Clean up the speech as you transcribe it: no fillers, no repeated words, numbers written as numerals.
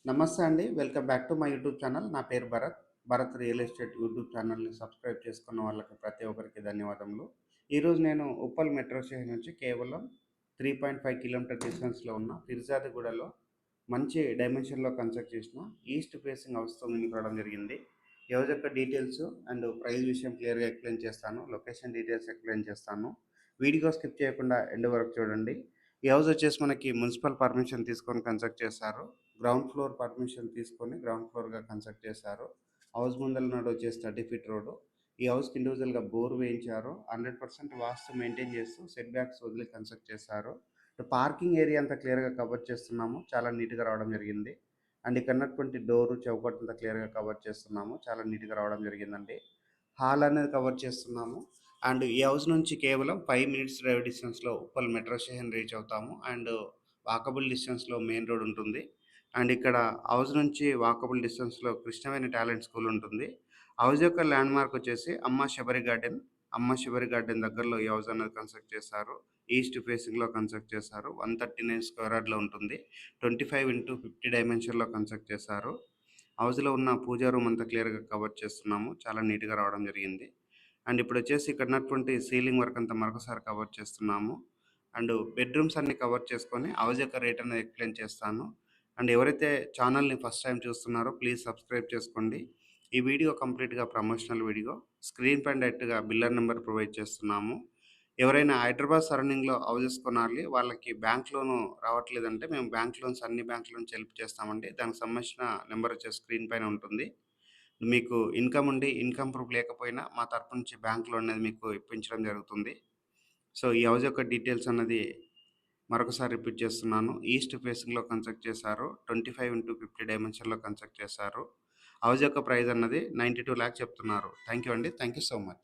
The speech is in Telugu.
నమస్తే అండి. Welcome back to my YouTube channel. నా పేరు Bharat. Bharat real estate YouTube ఛానల్‌ని సబ్స్క్రైబ్ చేసుకున్న వాళ్ళకి ప్రతి ఒక్కరికి ధన్యవాదములు. ఈరోజు నేను ఉప్పల్ మెట్రో స్టేషన్ నుంచి కేవలం 3.5 కిలోమీటర్ డిస్టెన్స్‌లో ఉన్న ఫిర్జాదిగూడలో మంచి డైమెన్షన్‌లో కన్స్ట్రక్ట్ చేసిన ఈస్ట్ ఫేసింగ్ హౌస్‌తో ముందుకు రావడం జరిగింది. ఈ హౌస్ యొక్క డీటెయిల్స్ అండ్ ప్రైస్ విషయం క్లియర్‌గా ఎక్స్‌ప్లెయిన్ చేస్తాను. లొకేషన్ డీటెయిల్స్ ఎక్స్‌ప్లెయిన్ చేస్తాను. వీడియో స్కిప్ చేయకుండా ఎండ్ వరకు చూడండి. ఈ హౌస్ వచ్చేసి మనకి మున్సిపల్ పర్మిషన్ తీసుకొని కన్స్ట్రక్ట్ చేశారు. గ్రౌండ్ ఫ్లోర్ పర్మిషన్ తీసుకొని గ్రౌండ్ ఫ్లోర్‌గా కన్స్ట్రక్ట్ చేశారు. హౌస్ ముందల నాడు వచ్చేసి 30 ఫీట్ రోడ్డు. ఈ హౌస్‌కి ఇండివిడ్యువల్‌గా బోర్ వేయించారు. 100% వాస్తు మెయింటైన్ చేస్తూ సెట్ బ్యాక్స్ వదిలి కన్స్ట్రక్ట్ చేశారు. పార్కింగ్ ఏరియా అంతా క్లియర్‌గా కవర్ చేస్తున్నాము. చాలా నీట్‌గా రావడం జరిగింది. అండ్ ఇక్కడ ఉన్నటువంటి డోరు, చౌకట్ అంతా క్లియర్‌గా కవర్ చేస్తున్నాము. చాలా నీట్‌గా రావడం జరిగిందండి. హాల్ అనేది కవర్ చేస్తున్నాము. అండ్ ఈ హౌస్ నుంచి కేవలం 5 మినిట్స్ డ్రైవ్ డిస్టెన్స్‌లో ఉప్పల్ మెట్రో స్టేషన్ రీచ్ అవుతాము. అండ్ వాకబుల్ డిస్టెన్స్‌లో మెయిన్ రోడ్ ఉంటుంది. అండ్ ఇక్కడ హౌస్ నుంచి వాకబుల్ డిస్టెన్స్‌లో కృష్ణవేణి టాలెంట్ స్కూల్ ఉంటుంది. హౌస్ యొక్క ల్యాండ్‌మార్క్ వచ్చేసి అమ్మ శబరి గార్డెన్. అమ్మ శబరి గార్డెన్ దగ్గరలో ఈ హౌస్ అనేది కన్స్ట్రక్ట్ చేశారు. ఈస్ట్ ఫేసింగ్‌లో కన్స్ట్రక్ట్ చేశారు. 139 స్క్వేర్ యార్డ్‌లో ఉంటుంది. 25x50 డైమెన్షన్‌లో కన్స్ట్రక్ట్ చేశారు. హౌస్‌లో ఉన్న పూజా రూమ్ అంతా క్లియర్‌గా కవర్ చేస్తున్నాము. చాలా నీట్‌గా రావడం జరిగింది. అండ్ ఇప్పుడొచ్చేసి ఇక్కడ ఉన్నటువంటి సీలింగ్ వర్క్ అంతా మరొకసారి కవర్ చేస్తున్నాము. అండ్ బెడ్‌రూమ్స్ అన్నీ కవర్ చేసుకొని హౌస్ యొక్క రేట్ అనేది ఎక్స్‌ప్లెయిన్ చేస్తాను. అండ్ ఎవరైతే ఛానల్‌ని ఫస్ట్ టైమ్ చూస్తున్నారో ప్లీజ్ సబ్స్క్రైబ్ చేసుకోండి. ఈ వీడియో కంప్లీట్‌గా ప్రమోషనల్ వీడియో. స్క్రీన్ పైన డైరెక్ట్‌గా బిల్లర్ నంబర్ ప్రొవైడ్ చేస్తున్నాము. ఎవరైనా హైదరాబాద్ సరౌండింగ్‌లో హౌసెస్ కొనాలి, వాళ్ళకి బ్యాంక్ లోను రావట్లేదంటే మేము బ్యాంక్ లోన్స్ అన్ని బ్యాంక్‌ల నుంచి హెల్ప్ చేస్తామండి. దానికి సంబంధించిన నంబర్ వచ్చేసి స్క్రీన్ పైన ఉంటుంది. మీకు ఇన్‌కమ్ ఉండి, ఇన్‌కమ్ ప్రూఫ్ లేకపోయినా మా తరపు నుంచి బ్యాంక్ లోన్ అనేది మీకు ఇప్పించడం జరుగుతుంది. సో, ఈ హౌస్ యొక్క డీటెయిల్స్ అన్నది మరొకసారి రిపీట్ చేస్తున్నాను. ఈస్ట్ ఫేసింగ్‌లో కన్స్ట్రక్ట్ చేశారు. 25x50 డైమెన్షన్‌లో కన్స్ట్రక్ట్ చేశారు. హౌస్ యొక్క ప్రైస్ అన్నది 92,00,000 చెప్తున్నారు. థాంక్ యూ అండి. Thank you so much.